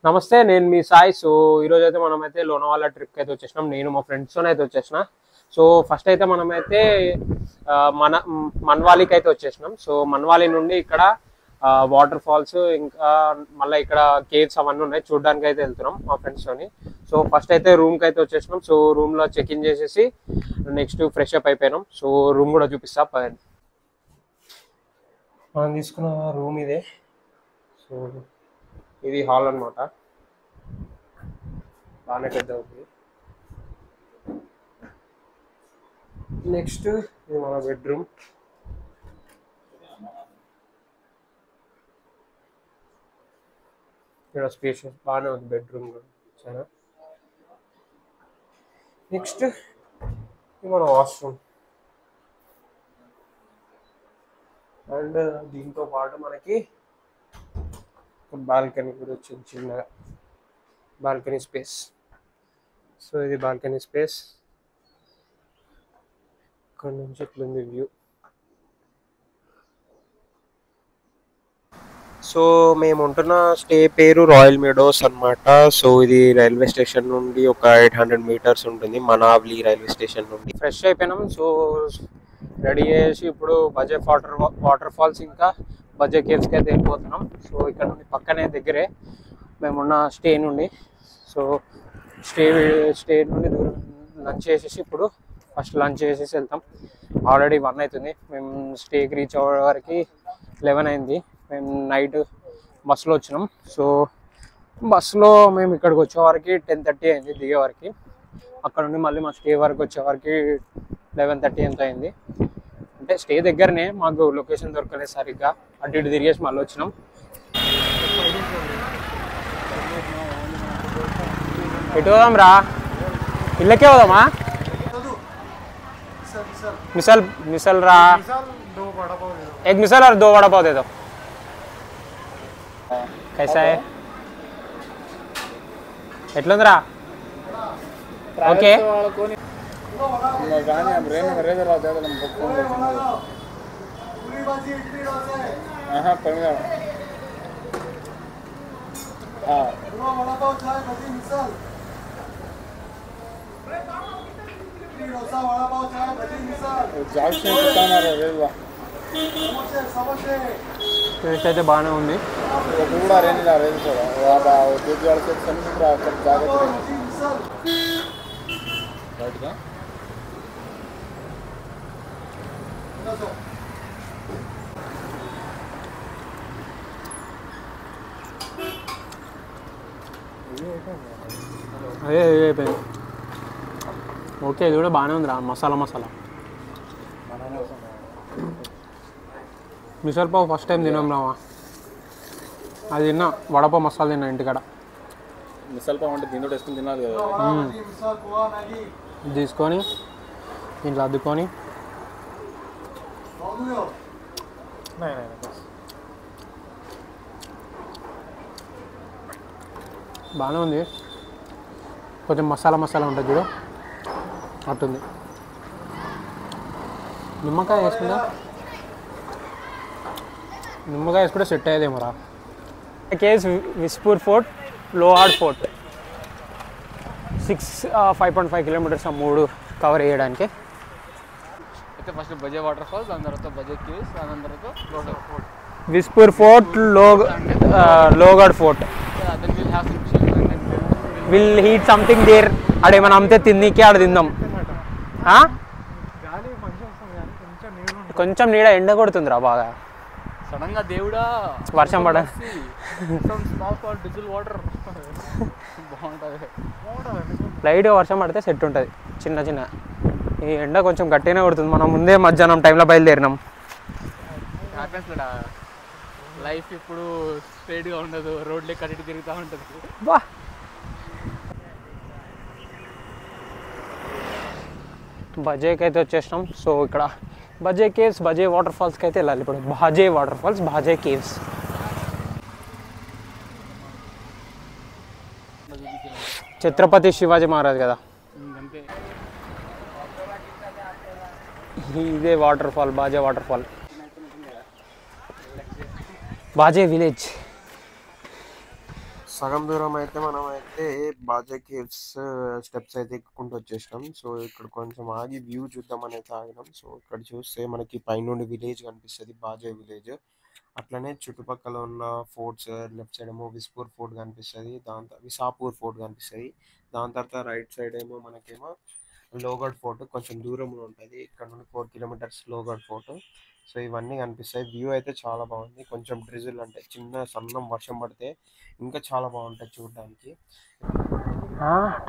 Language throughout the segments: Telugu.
నమస్తే, నేను మీ సాయి. సో ఈరోజు అయితే మనమైతే లోనావాలా ట్రిప్కి అయితే వచ్చేసినాం. నేను మా ఫ్రెండ్స్తో అయితే వచ్చేసిన. సో ఫస్ట్ అయితే మనమైతే మన్వాలికి అయితే వచ్చేసినాం. సో మన్వాలి నుండి ఇక్కడ వాటర్ ఫాల్స్ ఇంకా మళ్ళీ ఇక్కడ కేవ్స్ అవన్నీ ఉన్నాయి, చూడడానికి అయితే వెళ్తున్నాం మా ఫ్రెండ్స్తోని. సో ఫస్ట్ అయితే రూమ్కి అయితే వచ్చేసినాం. సో రూమ్లో చెక్ ఇన్ చేసేసి నెక్స్ట్ ఫ్రెష్ అప్ అయిపోయినాం. సో రూమ్ కూడా చూపిస్తా. మనం తీసుకున్న రూమ్ ఇదే. సో ఇది హాల్ అన్నమాట, బాగానే పెద్ద ఉంది. నెక్స్ట్ ఇది మన బెడ్రూమ్. ఇక్కడ స్పేషియస్ బాగానే ఉంది బెడ్రూమ్ కూడా చాలా. నెక్స్ట్ ఇది మన వాష్రూమ్. అండ్ దీంతో పాటు మనకి బాల్కనీ కూడా వచ్చింది, చిన్నగా బాల్కనీ స్పేస్. సో ఇది బాల్కనీ స్పేస్, ఇక్కడ నుంచి ఎట్లుంది వ్యూ. సో మేము ఉంటున్న స్టే పేరు రాయల్ మెడోస్ అన్నమాట. సో ఇది రైల్వే స్టేషన్ నుండి ఒక 800 మీటర్స్ ఉంటుంది, మనావ్లీ రైల్వే స్టేషన్ నుండి. ఫ్రెష్ అయిపోయినాం. సో రెడీ చేసి ఇప్పుడు బజే వాటర్ ఫాల్స్ ఇంకా బజే కేవ్స్కి అయితే వెళ్ళిపోతున్నాం. సో ఇక్కడ నుండి పక్కనే దగ్గరే మేమున్న స్టే నుండి. సో స్టే నుండి దూరం లంచ్ చేసేసి ఇప్పుడు ఫస్ట్ లంచ్ చేసేసి వెళ్తాం. ఆల్రెడీ 1 అవుతుంది. మేము స్టేకి రీచ్ అవ్వే వరకు 11 అయింది. మేము నైట్ బస్సులో వచ్చినాం. సో బస్సులో మేము ఇక్కడికి వచ్చేవారికి 10:30 అయింది దిగే వరకు. అక్కడ నుండి మళ్ళీ మా స్టే వరకు వచ్చేవారికి 11:30 ఎంత అయింది. అంటే స్టే దగ్గరనే, మాకు లొకేషన్ దొరకలేదు సరిగ్గా. అటు ఇటు తిరిగేసి మళ్ళీ వచ్చినాం. ఎటు పోదాం రా, ఇళ్ళకే పోదామా? मिसल रहा एक मिसल और 2 वड़ा पाव दे दो. कैसा है? ఎట్లుందిరా? ఓకే. టేస్ట్ అయితే బాగానే ఉంది. అదే అయిపోయింది. ఓకే, ఇది కూడా బాగానే ఉందిరా. Masala missile pav first time తిన్నాం రావా. అది తిన్నా, వడపావ్ మసాలా తిన్నా ఇంటికాడ. మిసల్ పావ్ అంటే దీంతో వేసుకుని తినాలి కదా. తీసుకొని ఇంట్లో అద్దుకొని బాగానే ఉంది. కొంచెం మసాలా ఉంటుంది చూడు, అట్టుంది. నిమ్మకాయ వేసుకుంటే సెట్ అయ్యేదేమో రా. Caves Visapur fort, Lohagad fort 5.5 kilometres 3 cover చేయడానికి. అయితే ఫస్ట్ బజే వాటర్ ఫాల్స్, దాని తర్వాత బజే కేవ్స్, దాని తర్వాత Lohagad fort. Visapur fort, Lohagad fort. Will hit something there. ఆడేమైనా అమ్మితే తిన్నీకే ఆడ తిందాం. కొంచెం నీడ ఎండ కొడుతుందిరా బాగా. సడన్ గా దేవుడా వర్షం పడ లైట్గా వర్షం పడితే సెట్ ఉంటుంది. చిన్న ఈ ఎండ కొంచెం గట్టిగానే కొడుతుంది. మనం ముందే మధ్యాహ్నం టైంలో బయలుదేరినాం. లైఫ్ ఇప్పుడు స్ట్రైట్గా ఉండదు, రోడ్లే కట్టి తిరుగుతూ ఉంటుంది. బా బజేకి అయితే వచ్చేసినాం. సో ఇక్కడ బజే కేవ్స్, బజే వాటర్ ఫాల్స్కి అయితే వెళ్ళాలి ఇప్పుడు. Bhaje waterfalls, Bhaje caves. Chhatrapati Shivaji Maharaj కదా. ఇదే waterfall, Bhaje waterfall. Bhaje village. సగం దూరం అయితే మనం అయితే బాజా కేవ్స్ స్టెప్స్ అయితే ఎక్కుకుంటూ వచ్చేసినాం. సో ఇక్కడ కొంచెం ఆగి వ్యూ చూద్దామని అయితే ఆగినాం. సో ఇక్కడ చూస్తే మనకి పైనుండి విలేజ్ కనిపిస్తుంది, బాజా విలేజ్. అట్లనే చుట్టుపక్కల ఉన్న ఫోర్ట్స్, లెఫ్ట్ సైడ్ ఏమో విస్పూర్ ఫోర్ట్ కనిపిస్తుంది, విసాపూర్ ఫోర్ట్ కనిపిస్తుంది. దాని తర్వాత రైట్ సైడ్ ఏమో మనకేమో లోగఢ్ ఫోర్ట్ కొంచెం దూరంలో ఉంటుంది, ఇక్కడ నుండి 4 కిలోమీటర్స్ లోగఢ్ ఫోర్ట్. సో ఇవన్నీ కనిపిస్తాయి. వ్యూ అయితే చాలా బాగుంది. కొంచెం డ్రిజిల్ అంటే చిన్న సన్నం వర్షం పడితే ఇంకా చాలా బాగుంటుంది చూడడానికి.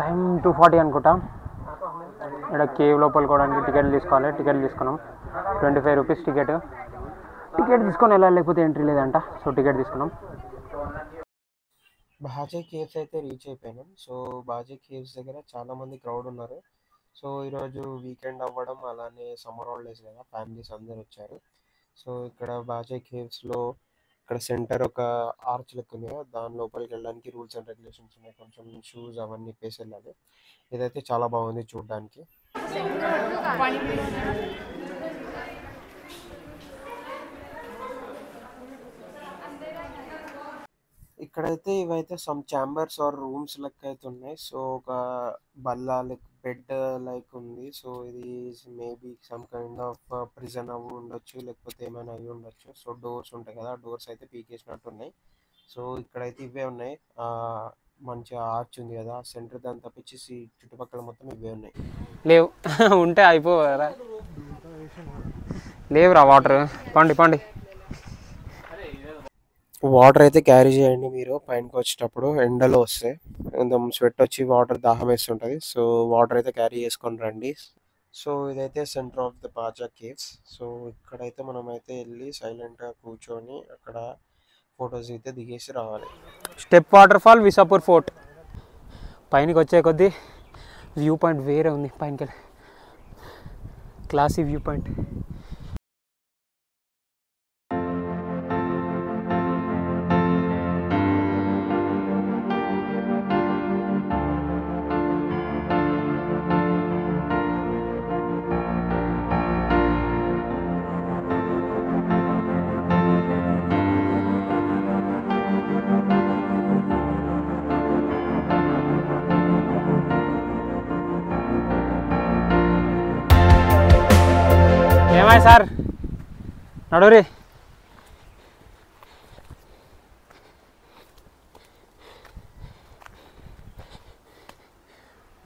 టైం 2:40 అనుకుంటా. ఇక్కడ కేవ్ లోపలికి పోవడానికి టికెట్ తీసుకోవాలి. టికెట్ తీసుకున్నాం, 25 రూపీస్ టికెట్. టికెట్ తీసుకొని వెళ్ళాలి, లేకపోతే ఎంట్రీ లేదంట. సో టికెట్ తీసుకున్నాం. బాజా కేవ్స్ అయితే రీచ్ అయిపోయినాం. సో బాజా కేవ్స్ దగ్గర చాలా మంది క్రౌడ్ ఉన్నారు. సో ఈరోజు వీకెండ్ అవ్వడం, అలానే సమ్మర్ హాలిడేస్ కదా, ఫ్యామిలీస్ అందరు వచ్చారు. సో ఇక్కడ బాజా కేవ్స్లో ఇక్కడ సెంటర్ ఒక ఆర్చ్ లెక్క ఉంది కదా, దాని లోపలికి వెళ్ళడానికి రూల్స్ అండ్ రెగ్యులేషన్స్ ఉన్నాయి. కొంచెం షూస్ అవన్నీ వేసి వెళ్ళాలి. ఇదైతే చాలా బాగుంది చూడడానికి. ఇక్కడైతే ఇవైతే సమ్ ఛాంబర్స్ ఆర్ రూమ్స్ లెక్క అయితే ఉన్నాయి. సో ఒక బల్లా లైక్ బెడ్ లైక్ ఉంది. సో ఇది maybe some kind of prison అవి ఉండొచ్చు, లేకపోతే ఏమైనా అవి ఉండొచ్చు. సో డోర్స్ ఉంటాయి కదా, డోర్స్ అయితే పీకేసినట్టు ఉన్నాయి. సో ఇక్కడైతే ఇవే ఉన్నాయి. మంచిగా ఆర్చ్ ఉంది కదా సెంటర్, దాన్ని తప్పించేసి చుట్టుపక్కల మొత్తం ఇవే ఉన్నాయి. లేవు ఉంటే అయిపోరా, లేవురా వాటర్. పండి పండి. వాటర్ అయితే క్యారీ చేయండి మీరు పైనకి వచ్చేటప్పుడు, ఎండలో వస్తే కొంచెం స్వెట్ వచ్చి వాటర్ దాహం వేస్తుంటుంది. సో వాటర్ అయితే క్యారీ చేసుకొని రండి. సో ఇదైతే centre of the Baaja caves. So ఇక్కడైతే మనం అయితే వెళ్ళి సైలెంట్గా కూర్చొని అక్కడ ఫొటోస్ అయితే దిగేసి రావాలి. Step waterfall, Visapur fort. పైనకి వచ్చే కొద్దీ వ్యూ పాయింట్ వేరే ఉంది. పైనకి వెళ్ళి క్లాసీ వ్యూ పాయింట్. ఏమాయి సార్, నడురి.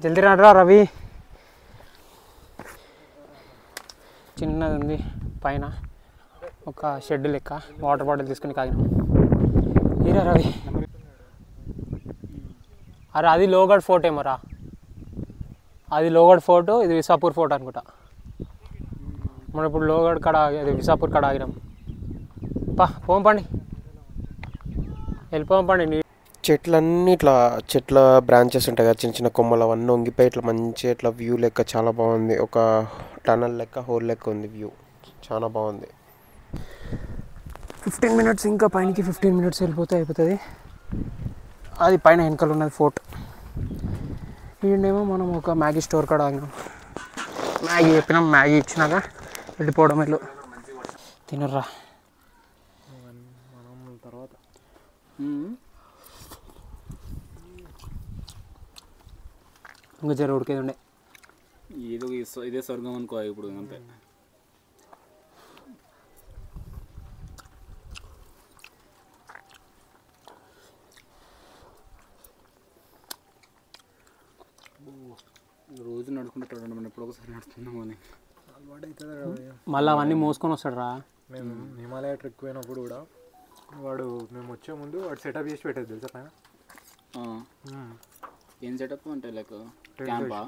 జల్దీ నడురా రవి. చిన్నది ఉంది పైన ఒక షెడ్ లెక్క, వాటర్ బాటిల్ తీసుకుని కాగినాం. ఈరా రవి. అరే అది లోగఢ్ ఫోర్ట్ ఏమోరా, అది లోగఢ్ ఫోర్టు, ఇది విసాపూర్ ఫోర్ట్ అనుకుంటా. మనం ఇప్పుడు లోగఢ్ కాడ, అది విసాపూర్ కాడ ఆగినాం. పోం పండి, వెళ్ళిపోం పండి. చెట్లన్నీ ఇట్లా చెట్ల బ్రాంచెస్ ఉంటాయి కదా, చిన్న చిన్న కొమ్మలు, అవన్నీ వంగిపోయి ఇట్లా మంచి ఇట్లా వ్యూ లెక్క చాలా బాగుంది. ఒక టనల్ లెక్క, హోల్ లెక్క ఉంది వ్యూ, చాలా బాగుంది. 15 మినిట్స్, ఇంకా పైనకి 15 మినిట్స్ వెళ్ళిపోతే అయిపోతుంది. అది పైన వెనకాల ఉన్నది ఫోర్ట్. ఈడేమో మనం ఒక మ్యాగీ స్టోర్ కాడ ఆగినాం. మ్యాగీ చెప్పినాం, మ్యాగీ ఇచ్చినాక వెళ్ళిపోవడం. వెళ్ళు తినర్రా. తర్వాత ఇంకా జర ఉడికేది ఉండే. ఏదో ఇదే స్వర్గం అనుకో ఇప్పుడు అంతే. రోజు నడుచుకుంటాడు, మనం ఎప్పుడు ఒకసారి నడుస్తున్నాము అని అలవాటు అవుతుంది. మళ్ళీ అవన్నీ మోసుకొని వస్తాడు రా. మేము హిమాలయ ట్రెక్ పోయినప్పుడు కూడా వాడు మేము వచ్చే ముందు వాడు సెటప్ చేసి పెట్టేది తెలుసా పైన. ఏం సెటప్ అంటే లైక్ క్యాంపా?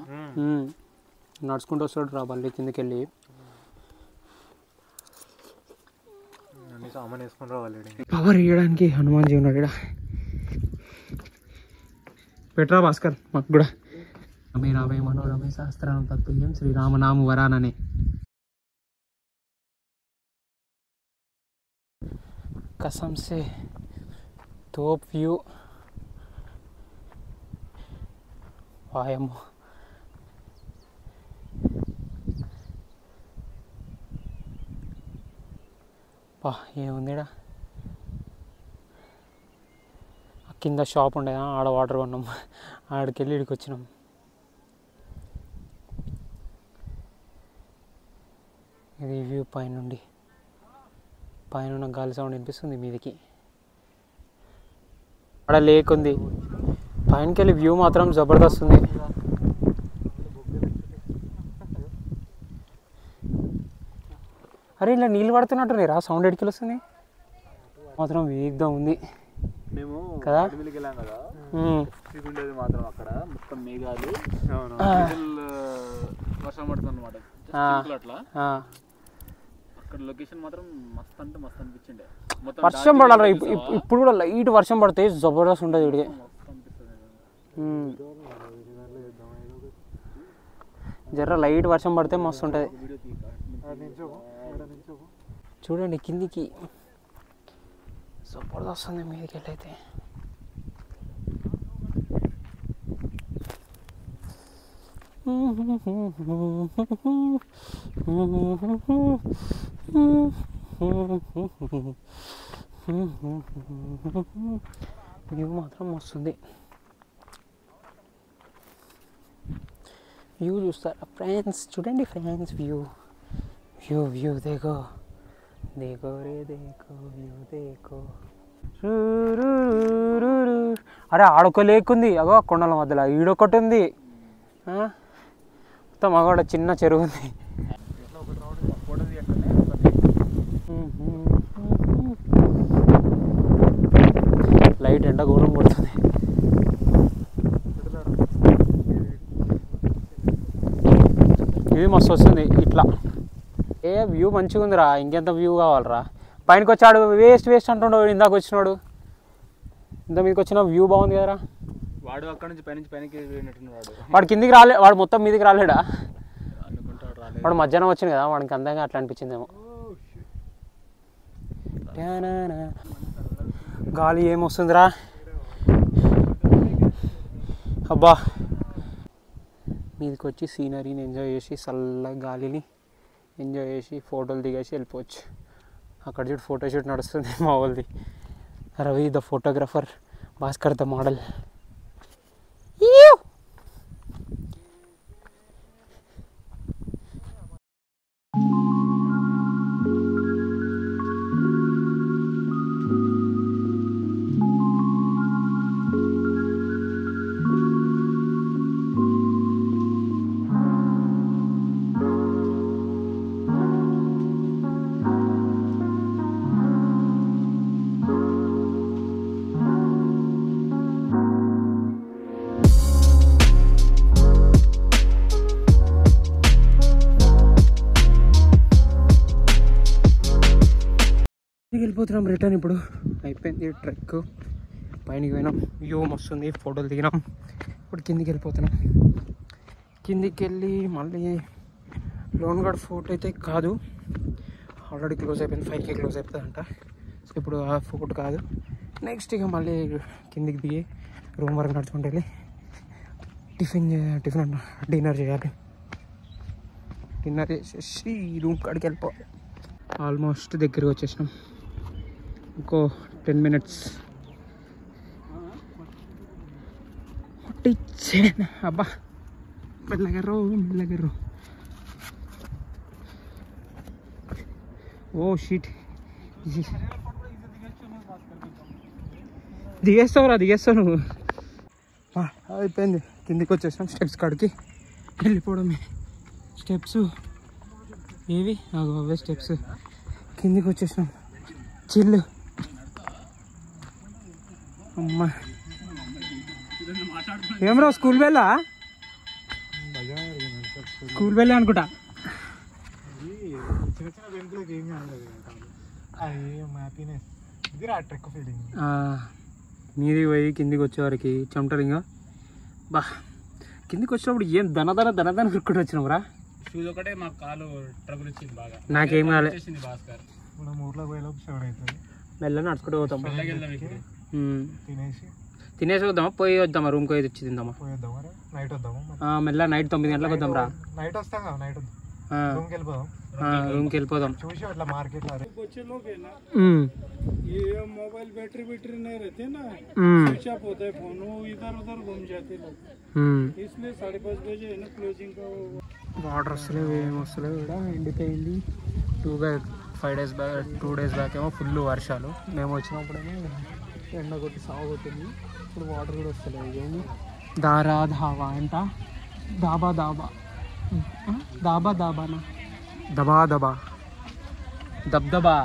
నడుచుకుంటూ వస్తాడు రా మళ్ళీ కిందకి వెళ్ళి. అన్ని సామాన్ వేసుకుని రావాలి. పవర్ ఇవ్వడానికి హనుమాన్జీ ఉన్నాడు ఇక్కడ. పెట్రా భాస్కర్ మాకు కూడా. రమే రామే మనోరమే శాస్త్రానం తత్తుల్యం శ్రీరామనామ వరాననే. कसम से तोप व्यू. వాయమ్మో, ఏముందిడా. కింద షాప్ ఉండే ఆడ వాటర్ కొన్నాం, ఆడికి వెళ్ళి ఇక్కడికి వచ్చినాం. ఇది వ్యూ పైనుండి, పైన గాలి సౌండ్ వినిపిస్తుంది మీదికి. అక్కడ లేక్ ఉంది, పైనకి వెళ్ళి వ్యూ మాత్రం జబర్దస్త్ ఉంది. అరే ఇలా నీళ్ళు పడుతున్నట్టు రా, సౌండ్ ఎడికి వస్తుంది మాత్రం వేగ్గా ఉంది. మేము కదా వెళ్ళాం కదా, ఉండేది మాత్రం అక్కడ మొత్తం మేఘాలు, వర్షం పడుతుంది అనమాట అట్లా. అక్కడ లొకేషన్ మాత్రం మస్తు అంటే మస్తు అనిపించిండే. వర్షం పడాలి ఇప్పుడు కూడా లైట్ వర్షం పడితే జబర్దస్త్ ఉంటుంది ఇడికి. జర్ర లైట్ వర్షం పడితే మస్తు ఉంటుంది. చూడండి కిందికి జబర్దస్త్ ఉంది మీదకి వెళ్ళైతే. వ్యూ మాత్రం వస్తుంది. వ్యూ చూస్తారా ఫ్రెండ్స్? చూడండి ఫ్రెండ్స్, వ్యూ వ్యూ వ్యూ దేకో దేకో రే దేకో వ్యూ దేకో. అరే ఆడొక లేక్ ఉంది, అగో కొండల మధ్యలో ఈడొకటి ఉంది, మొత్తం అగోడ చిన్న చెరువు ఉంది. లైట్ ఎండ ఘోరం కొడుతుంది. ఇది మస్తు వస్తుంది ఇట్లా. ఏ వ్యూ మంచిగా ఉందిరా, ఇంకెంత వ్యూ కావాలరా. పైనకి వచ్చాడు వేస్ట్ అంటుండవు, ఇందాక వచ్చినాడు. ఇంత మీదకి వచ్చిన వ్యూ బాగుంది కదరా. వాడు అక్కడ నుంచి పైనకి వెళ్ళినట్టున్నాడు. వాడు కిందికి రాలే, వాడు మొత్తం మీదికి రాలేడా? వాడు మధ్యాహ్నం వచ్చింది కదా, వాడికి అందంగా అట్లా అనిపించిందేమో. గాలి ఏమొస్తుందిరా అబ్బా. మీదకి వచ్చి సీనరీని ఎంజాయ్ చేసి చల్లగా గాలిని ఎంజాయ్ చేసి ఫోటోలు దిగేసి వెళ్ళిపోవచ్చు. అక్కడ చూడు ఫోటోషూట్ నడుస్తుంది మా వాళ్ళది. Ravi the photographer, Bhaskar the model. వెళ్ళిపోతున్నాం రిటర్న్. ఇప్పుడు అయిపోయింది ట్రెక్, పైనకి పోయినాం, వ్యూ వస్తుంది, ఫోటోలు దిగినాం. ఇప్పుడు కిందికి వెళ్ళిపోతున్నాం. కిందికి వెళ్ళి మళ్ళీ లోన్గఢ్ ఫోర్ట్ అయితే కాదు, ఆల్రెడీ క్లోజ్ అయిపోయింది, 5కి క్లోజ్ అయిపోతుంది అంట. సో ఇప్పుడు ఆ ఫోర్ట్ కాదు, నెక్స్ట్ ఇక మళ్ళీ కిందికి దిగి రూమ్ వరకు నడుచుకుంటూ వెళ్ళి డిన్నర్ చేయాలి. డిన్నర్ చేసేసి రూమ్ కాడికి వెళ్ళిపోవాలి. ఆల్మోస్ట్ దగ్గరికి వచ్చేసినాం, ఇంకో 10 minutes. అబ్బా మెల్లగర్రో. ఓ షీట్, దిగేస్తావు నువ్వు. అయిపోయింది, కిందికి వచ్చేసినాం. స్టెప్స్ కాడికి వెళ్ళిపోవడమే. స్టెప్స్ ఏవి అవే స్టెప్స్. కిందికి వచ్చేసినాం, చిల్లు. అమ్మా ఏమరా స్కూల్ వెళ్ళా అనుకుంటా. మీది పోయి కిందికి వచ్చేవారికి చెమటలు ఇంకా బా. కిందికి వచ్చినప్పుడు ఏం దనదన ఉరుక్కుంటూ వచ్చినాం రా. షూస్ ఒకటే మాకు కాలు ట్రబుల్ ఇచ్చింది బాగా. నాకేం కాలే. భాస్కర్ మనం ఊర్లోకి పోయేలోపు 7 అవుతుంది. మెల్ల నడుచుకుంటూ పోతాం. తినేసి వద్దామా, పోయి వద్దామా, రూమ్కి పోయి తెచ్చి తిందామా, నైట్ వద్దామా. మెల్ల నైట్ 9 గంటలకు వద్దాం రా. నైట్ వస్తాం కదా, నైట్ వద్దాం, రూమ్కి వెళ్ళిపోదాం. రూమ్కి వెళ్ళిపోదాం. చూసి అట్లా మార్కెట్లో बच्चे लोग है ना ये मोबाइल बैटरी नहीं रहते ना, स्विच ऑफ होता है फोन, वो इधर उधर घूम जाते लोग, इसलिए 5:30 बजे है ना क्लोजिंग का. వాటర్ వస్తలేవు, ఏం వస్తలేవు. ఇక్కడ ఎండిపోయింది. 2 days బ్యాక్ ఏమో ఫుల్ వర్షాలు. మేము వచ్చినప్పుడేమో ఎండ కొట్టి సాగు కొట్టింది. ఇప్పుడు వాటర్ కూడా వస్తలేవు. ఇదేంటి దారా ధాబా అంట. దాబా దాబానా దబా దబ్దబా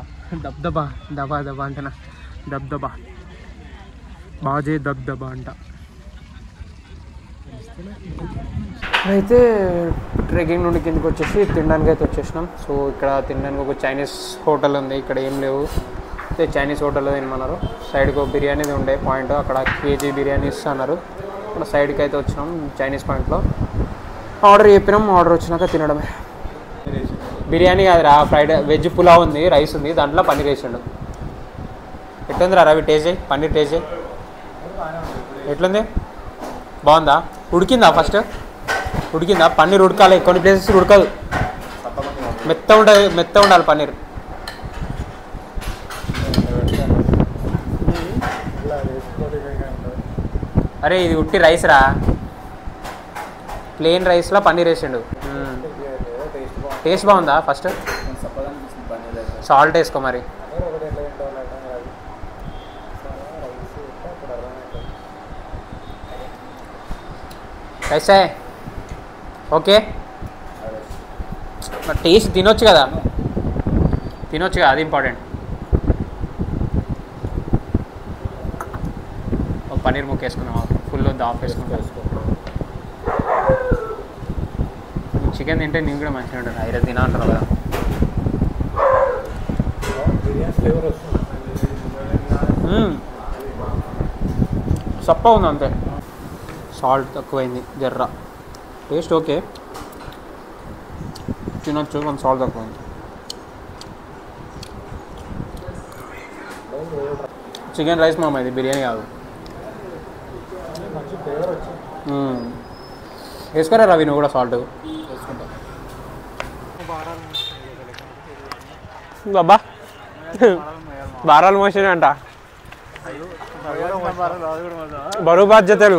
దబా అంటనా దబ్దబా బాజే దబ్దబా అంట. అయితే ట్రెక్కింగ్ నుండి కిందకి వచ్చేసి తినడానికి అయితే వచ్చేసినాం. సో ఇక్కడ తినడానికి ఒక చైనీస్ హోటల్ ఉంది. ఇక్కడ ఏం లేవు, అయితే చైనీస్ హోటల్లో తినమన్నారు. సైడ్కి ఒక బిర్యానీది ఉండే పాయింట్, అక్కడ కేజీ బిర్యానీ ఇస్తున్నారు. ఇక్కడ సైడ్కి అయితే వచ్చినాం చైనీస్ పాయింట్లో. ఆర్డర్ చెప్పినాం. ఆర్డర్ వచ్చినాక తినడమే. బిర్యానీ కాదురా, ఫ్రైడ్ వెజ్ పులావ్ ఉంది, రైస్ ఉంది, దాంట్లో పన్నీర్ వేసిండు. ఎట్లుందిరా రవి? టేస్ట్ చేయి, పన్నీర్ టేస్ట్ చేయి. ఎట్లుంది? బాగుందా? ఉడికిందా? ఫస్ట్ ఉడికిందా? పన్నీర్ ఉడకాలి, కొన్ని ప్లేసెస్ ఉడకదు, మెత్త ఉండాలి పన్నీర్. అరే ఇది ఉట్టి రైస్ రా, ప్లెయిన్ రైస్లో పన్నీర్ వేసిండు. టేస్ట్ బాగుందా? ఫస్ట్ సాల్ట్ వేసుకో మరి. कैसा है? ఓకే, మరి టేస్ట్ తినొచ్చు కదా, అది ఇంపార్టెంట్. ఒక పన్నీర్ ముక్క వేసుకున్నాం, ఫుల్ ఆఫ్ వేసుకుంటాం. చికెన్ తింటే నేను కూడా మంచిగా ఉంటుంది. ఐరస్ తినా అంటారు కదా. సప్ప ఉంది అంతే, సాల్ట్ తక్కువైంది జర్ర. టేస్ట్ ఓకే, తినొచ్చు, కొంచెం సాల్ట్ తక్కువైంది. చికెన్ రైస్ మామ, ఇది బిర్యానీ కాదు. వేసుకోరా రవి నువ్వు కూడా సాల్ట్. బాబా బారాలు మోషన్ అంట, బరువు బాధ్యతలు.